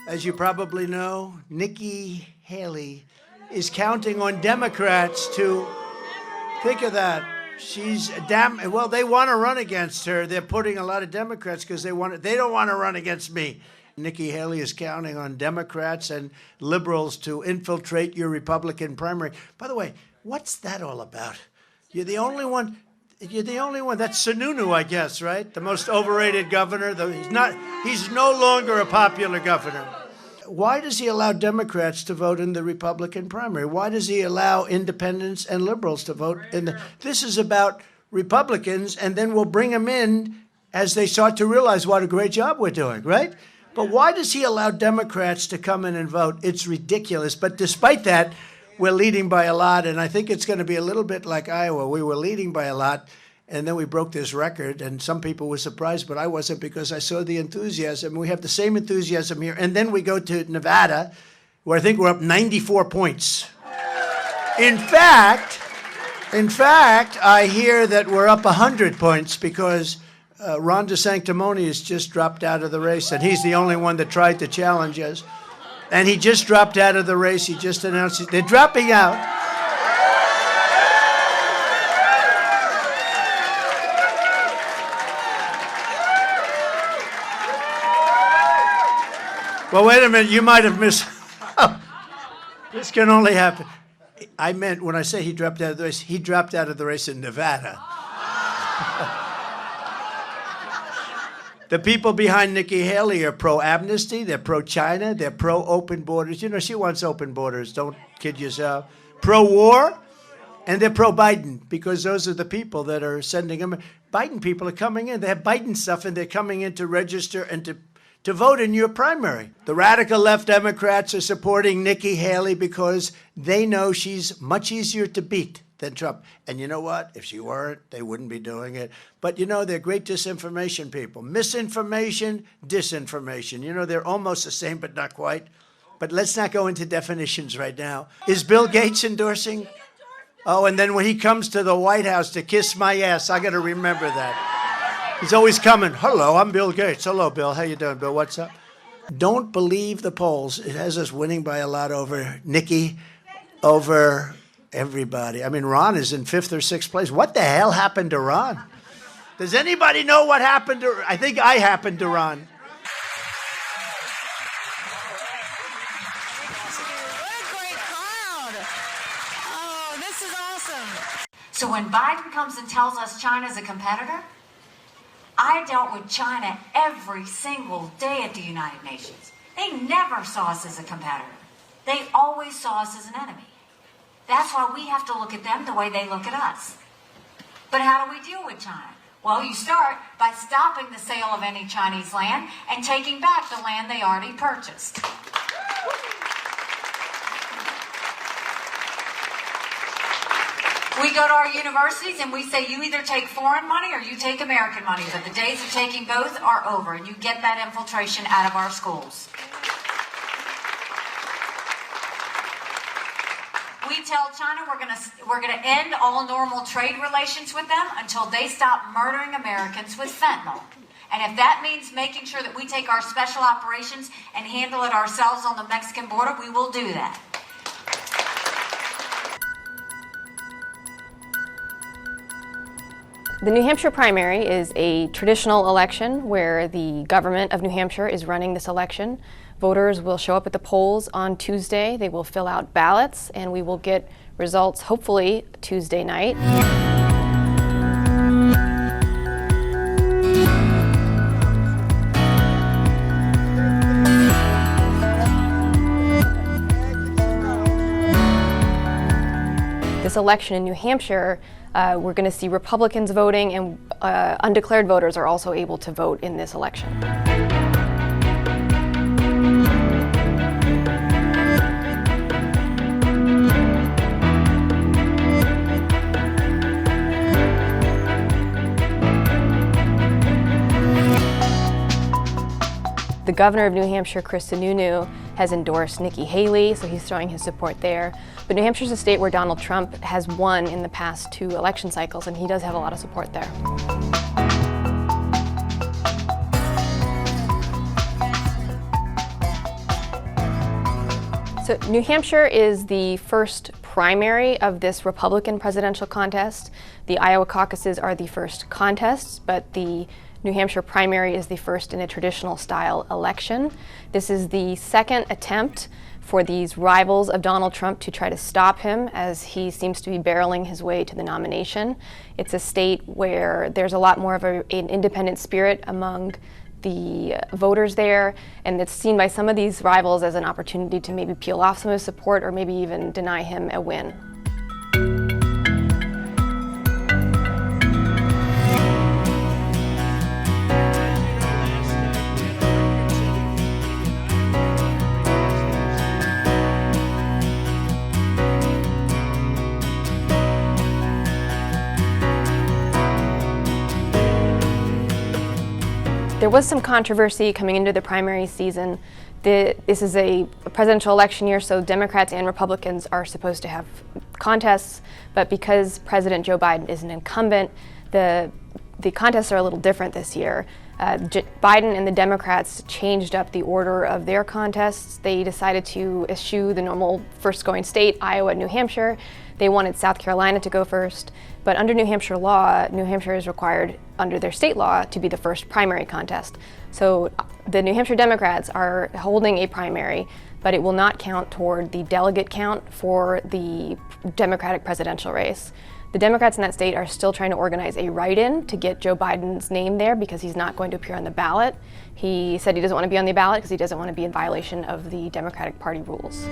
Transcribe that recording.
As you probably know, Nikki Haley is counting on Democrats to, think of that. She's well, they want to run against her. They're putting a lot of Democrats because they don't want to run against me. Nikki Haley is counting on Democrats and liberals to infiltrate your Republican primary. By the way, what's that all about? You're the only one. That's SUNUNU, I guess, right? The most overrated governor. He's no longer a popular governor. Why does he allow Democrats to vote in the Republican primary? Why does he allow independents and liberals to vote this is about Republicans, and then we'll bring them in as they start to realize what a great job we're doing, right? But why does he allow Democrats to come in and vote? It's ridiculous. But despite that, we're leading by a lot, and I think it's going to be a little bit like Iowa. We were leading by a lot, and then we broke this record, and some people were surprised, but I wasn't, because I saw the enthusiasm. We have the same enthusiasm here. And then we go to Nevada, where I think we're up 94 points. In fact, I hear that we're up 100 points because Ron DeSanctimonious just dropped out of the race, and he's the only one that tried to challenge us. And he just dropped out of the race. He just announced they're dropping out. Well, wait a minute. You might have missed. This can only happen. I meant, when I say he dropped out of the race, he dropped out of the race in Nevada. The people behind Nikki Haley are pro-amnesty, they're pro-China, they're pro-open borders. You know, she wants open borders, don't kid yourself. Pro-war, and they're pro-Biden, because those are the people that are sending them. Biden people are coming in. They have Biden stuff, and they're coming in to register and to vote in your primary. The radical left Democrats are supporting Nikki Haley because they know she's much easier to beat than Trump. And you know what? If she weren't, they wouldn't be doing it. But you know, they're great disinformation people. Misinformation, disinformation. You know, they're almost the same, but not quite. But let's not go into definitions right now. Is Bill Gates endorsing? Oh, and then when he comes to the White House to kiss my ass, I got to remember that. He's always coming. Hello, I'm Bill Gates. Hello, Bill. How you doing, Bill? What's up? Don't believe the polls. It has us winning by a lot over Nikki, over everybody. I mean, Ron is in 5th or 6th place. What the hell happened to Ron? Does anybody know what happened to? I think I happened to Ron. What a great crowd. Oh, this is awesome. So when Biden comes and tells us China's a competitor, I dealt with China every single day at the United Nations. They never saw us as a competitor. They always saw us as an enemy. That's why we have to look at them the way they look at us. But how do we deal with China? Well, you start by stopping the sale of any Chinese land and taking back the land they already purchased. We go to our universities and we say, you either take foreign money or you take American money, but the days of taking both are over, and you get that infiltration out of our schools. We tell China we're gonna end all normal trade relations with them until they stop murdering Americans with fentanyl. And if that means making sure that we take our special operations and handle it ourselves on the Mexican border, we will do that. The New Hampshire primary is a traditional election where the government of New Hampshire is running this election. Voters will show up at the polls on Tuesday. They will fill out ballots, and we will get results hopefully Tuesday night. This election in New Hampshire, we're going to see Republicans voting, and undeclared voters are also able to vote in this election. The governor of New Hampshire, SUNUNU, has endorsed Nikki Haley, so he's showing his support there. But New Hampshire's a state where Donald Trump has won in the past 2 election cycles, and he does have a lot of support there. So New Hampshire is the first primary of this Republican presidential contest. The Iowa caucuses are the first contests, but the New Hampshire primary is the first in a traditional style election. This is the second attempt for these rivals of Donald Trump to try to stop him as he seems to be barreling his way to the nomination. It's a state where there's a lot more of an independent spirit among the voters there, and it's seen by some of these rivals as an opportunity to maybe peel off some of his support or maybe even deny him a win. There was some controversy coming into the primary season. This is a presidential election year, so Democrats and Republicans are supposed to have contests, but because President Joe Biden is an incumbent, the contests are a little different this year. Biden and the Democrats changed up the order of their contests. They decided to eschew the normal first going state, Iowa and New Hampshire. They wanted South Carolina to go first, but under New Hampshire law, New Hampshire is required under their state law to be the first primary contest. So the New Hampshire Democrats are holding a primary, but it will not count toward the delegate count for the Democratic presidential race. The Democrats in that state are still trying to organize a write-in to get Joe Biden's name there because he's not going to appear on the ballot. He said he doesn't want to be on the ballot because he doesn't want to be in violation of the Democratic Party rules.